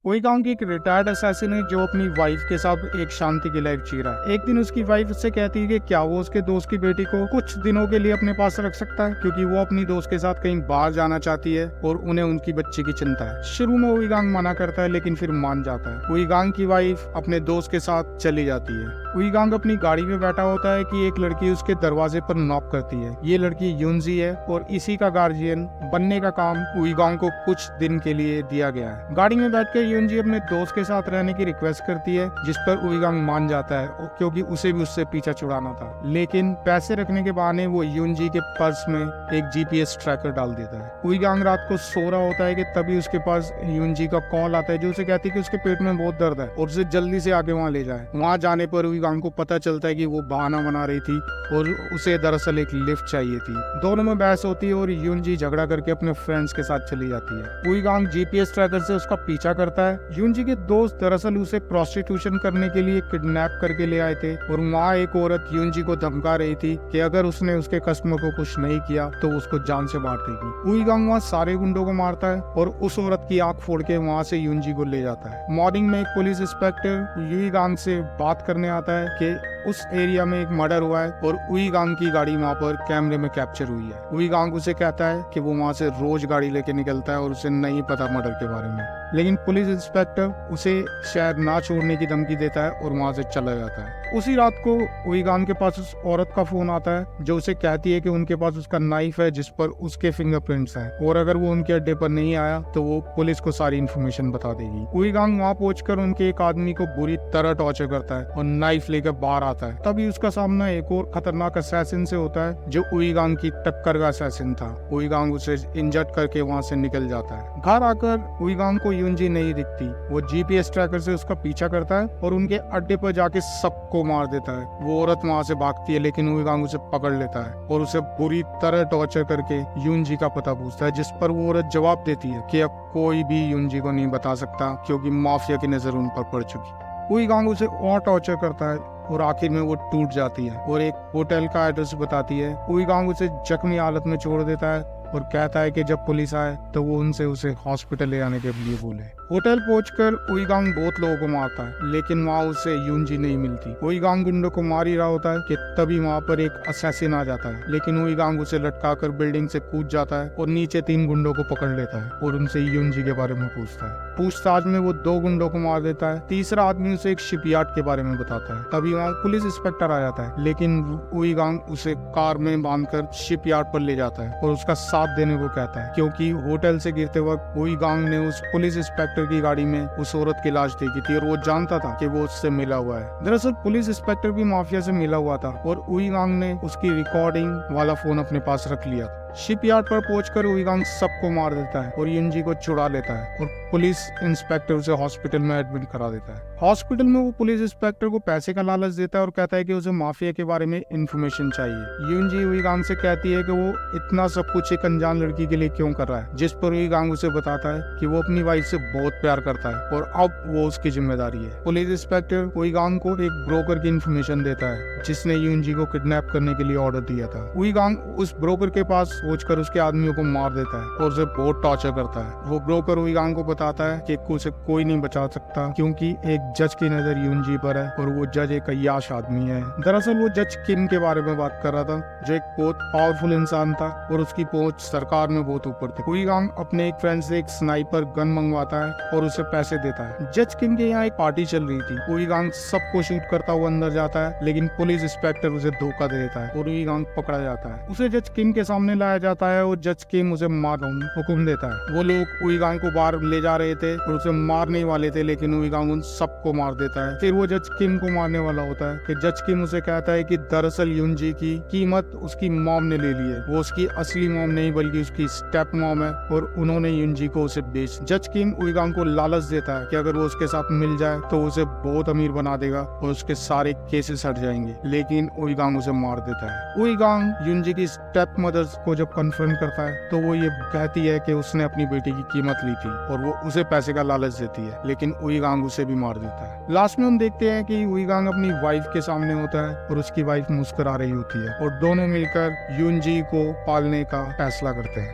वही गांव की एक रिटायर्ड असैसिन है जो अपनी वाइफ के साथ एक शांति की लाइफ जी रहा है। एक दिन उसकी वाइफ उससे कहती है कि क्या वो उसके दोस्त की बेटी को कुछ दिनों के लिए अपने पास रख सकता है, क्योंकि वो अपनी दोस्त के साथ कहीं बाहर जाना चाहती है और उन्हें उनकी बच्ची की चिंता है। शुरू में उईगांग मना करता है लेकिन फिर मान जाता है। उईगांग की वाइफ अपने दोस्त के साथ चली जाती है। उईगांग अपनी गाड़ी में बैठा होता है कि एक लड़की उसके दरवाजे पर नॉक करती है। ये लड़की यूनजी है और इसी का गार्जियन बनने का काम उईगांग को कुछ दिन के लिए दिया गया है। गाड़ी में बैठकर यूनजी अपने दोस्त के साथ रहने की रिक्वेस्ट करती है, जिस पर उईगांग मान जाता है क्योंकि उसे भी उससे पीछा छुड़ाना था। लेकिन पैसे रखने के बहाने वो यूनजी के पर्स में एक जीपीएस ट्रैकर डाल देता है। उईगांग रात को सो रहा होता है कि तभी उसके पास यूनजी का कॉल आता है जो उसे कहती है कि उसके पेट में बहुत दर्द है और उसे जल्दी से आगे वहाँ ले जाए। वहाँ जाने पर उईगांग को पता चलता है कि वो बहाना बना रही थी और उसे दरअसल एक लिफ्ट चाहिए थी। दोनों में बहस होती है और यूनजी झगड़ा करके अपने फ्रेंड्स के साथ चली जाती है। उईगांग जीपीएस ट्रैकर से उसका पीछा करता है। यूनजी के दोस्त दरअसल उसे प्रोस्टिट्यूशन करने के लिए किडनैप करके ले आए थे और वहाँ एक औरत यूनजी को धमका रही थी कि अगर उसने उसके कस्टमर को कुछ नहीं किया तो उसको जान से मार देगी। उईगांग वहाँ सारे गुंडों को मारता है और उस औरत की आंख फोड़ के वहाँ से यूनजी को ले जाता है। मॉर्निंग में एक पुलिस इंस्पेक्टर उईगांग से बात करने आता है कि उस एरिया में एक मर्डर हुआ है और उईगांग की गाड़ी वहाँ पर कैमरे में कैप्चर हुई है। उईगांग उसे कहता है कि वो वहाँ से रोज गाड़ी लेके निकलता है और उसे नहीं पता मर्डर के बारे में, लेकिन पुलिस इंस्पेक्टर उसे शहर ना छोड़ने की धमकी देता है और वहाँ से चला जाता है। उसी रात को उईगांग के पास उस औरत का फोन आता है जो उसे कहती है कि उनके पास उसका नाइफ है जिस पर उसके फिंगरप्रिंट्स हैं और अगर वो उनके अड्डे पर नहीं आया तो वो पुलिस को सारी इन्फॉर्मेशन बता देगी। उईगांग वहाँ पहुंचकर उनके एक आदमी को बुरी तरह टॉर्चर करता है और नाइफ लेकर बाहर आता है। तभी उसका सामना एक और खतरनाक असैसिन से होता है जो उईगांग की टक्कर का असैसिन था। उईगांग उसे इंजर्ड करके वहाँ से निकल जाता है। घर आकर उईगांग को यूनजी नहीं दिखती। वो जीपीएस ट्रैकर से उसका पीछा करता है और उनके अड्डे पर जाके सबको मार देता है। वो औरत वहाँ से भागती है लेकिन उईगांग उसे पकड़ लेता है और उसे बुरी तरह टॉर्चर करके यूनजी का पता पूछता है, जिस पर वो औरत जवाब देती है कि अब कोई भी यूनजी को नहीं बता सकता क्योंकि माफिया की नजर उन पर पड़ चुकी। उईगांग उसे और टॉर्चर करता है और आखिर में वो टूट जाती है और एक होटल का एड्रेस बताती है। उईगांग उसे जख्मी हालत में छोड़ देता है और कहता है कि जब पुलिस आए तो वो उनसे उसे हॉस्पिटल ले आने के लिए बोले। होटल पहुंचकर उईगांग बहुत लोगों को मारता है लेकिन वहाँ उसे यूनजी नहीं मिलती। उईगांग गुंडों को मार ही रहा होता है कि तभी वहाँ पर एक असैसिन आ जाता है, लेकिन उईगांग उसे लटकाकर बिल्डिंग से कूद जाता है और नीचे 3 गुंडों को पकड़ लेता है और उनसे यूनजी के बारे में पूछता है। पूछताछ में वो 2 गुंडों को मार देता है। तीसरा आदमी उसे एक शिपयार्ड के बारे में बताता है। तभी वहाँ पुलिस इंस्पेक्टर आ जाता है, लेकिन उईगांग उसे कार में बांधकर शिपयार्ड पर ले जाता है और उसका साथ देने को कहता है क्योंकि होटल से गिरते वक्त उईगांग ने उस पुलिस इंस्पेक्टर की गाड़ी में उस औरत की लाश देखी थी और वो जानता था कि वो उससे मिला हुआ है। दरअसल पुलिस इंस्पेक्टर भी माफिया से मिला हुआ था और उईगांग ने उसकी रिकॉर्डिंग वाला फोन अपने पास रख लिया था। शिपयार्ड पर पहुंचकर उईगांग सबको मार देता है और यूनजी को छुड़ा लेता है और पुलिस इंस्पेक्टर उसे हॉस्पिटल में एडमिट करा देता है। हॉस्पिटल में वो पुलिस इंस्पेक्टर को पैसे का लालच देता है और कहता है कि उसे माफिया के बारे में इंफॉर्मेशन चाहिए। यूनजी उईगांग से कहती है कि वो इतना सब कुछ एक अनजान लड़की के लिए क्यों कर रहा है, जिस पर उईगांग उसे बताता है कि वो अपनी वाइफ से बहुत प्यार करता है और अब वो उसकी जिम्मेदारी है। पुलिस इंस्पेक्टर उईगांग को एक ब्रोकर की इंफॉर्मेशन देता है जिसने यूनजी को किडनैप करने के लिए ऑर्डर दिया था। उईगांग उस ब्रोकर के पास पहुंचकर उसके आदमियों को मार देता है और उसे बहुत टॉर्चर करता है। वो ब्रोकर उईगांग को बताता है कि उसे कोई नहीं बचा सकता क्योंकि एक जज की नजर यूनजी पर है और वो जज एक अय्याश आदमी है। दरअसल वो जज किम के बारे में बात कर रहा था जो एक बहुत पावरफुल इंसान था और उसकी पहुंच सरकार में बहुत ऊपर थी। उईगांग अपने एक फ्रेंड से एक स्नाइपर गन मंगवाता है और उसे पैसे देता है। जज किम के यहाँ एक पार्टी चल रही थी। उईगांग सबको शूट करता हुआ अंदर जाता है लेकिन पुलिस इंस्पेक्टर उसे धोखा दे देता है और उईगांग पकड़ा जाता है। उसे जज किम के सामने लाया जाता है और जज किम उसे मारने हुक्म देता है। वो लोग उईगांग को बाहर ले जा रहे थे और उसे मारने वाले थे लेकिन उईगांग उन सबको मार देता है। फिर वो जज किम को मारने वाला होता है कि जज किम उसे कहता है कि दरअसल यूनजी की कीमत उसकी मॉम ने ले ली है। वो उसकी असली मॉम नहीं बल्कि उसकी स्टेप मॉम है और उन्होंने यूनजी को उसे बेच। जज किम उईगांग को लालच देता है कि अगर वो उसके साथ मिल जाए तो उसे बहुत अमीर बना देगा और उसके सारे केसेस हट जाएंगे, लेकिन उईगांग उसे मार देता है। उईगांग यूनजी की स्टेप मदर्स को जब कन्फ्रंट करता है तो वो ये कहती है कि उसने अपनी बेटी की कीमत ली थी और वो उसे पैसे का लालच देती है, लेकिन उईगांग उसे भी मार देता है। लास्ट में हम देखते हैं कि उईगांग अपनी वाइफ के सामने होता है और उसकी वाइफ मुस्कुरा रही होती है और दोनों मिलकर यूनजी को पालने का फैसला करते हैं।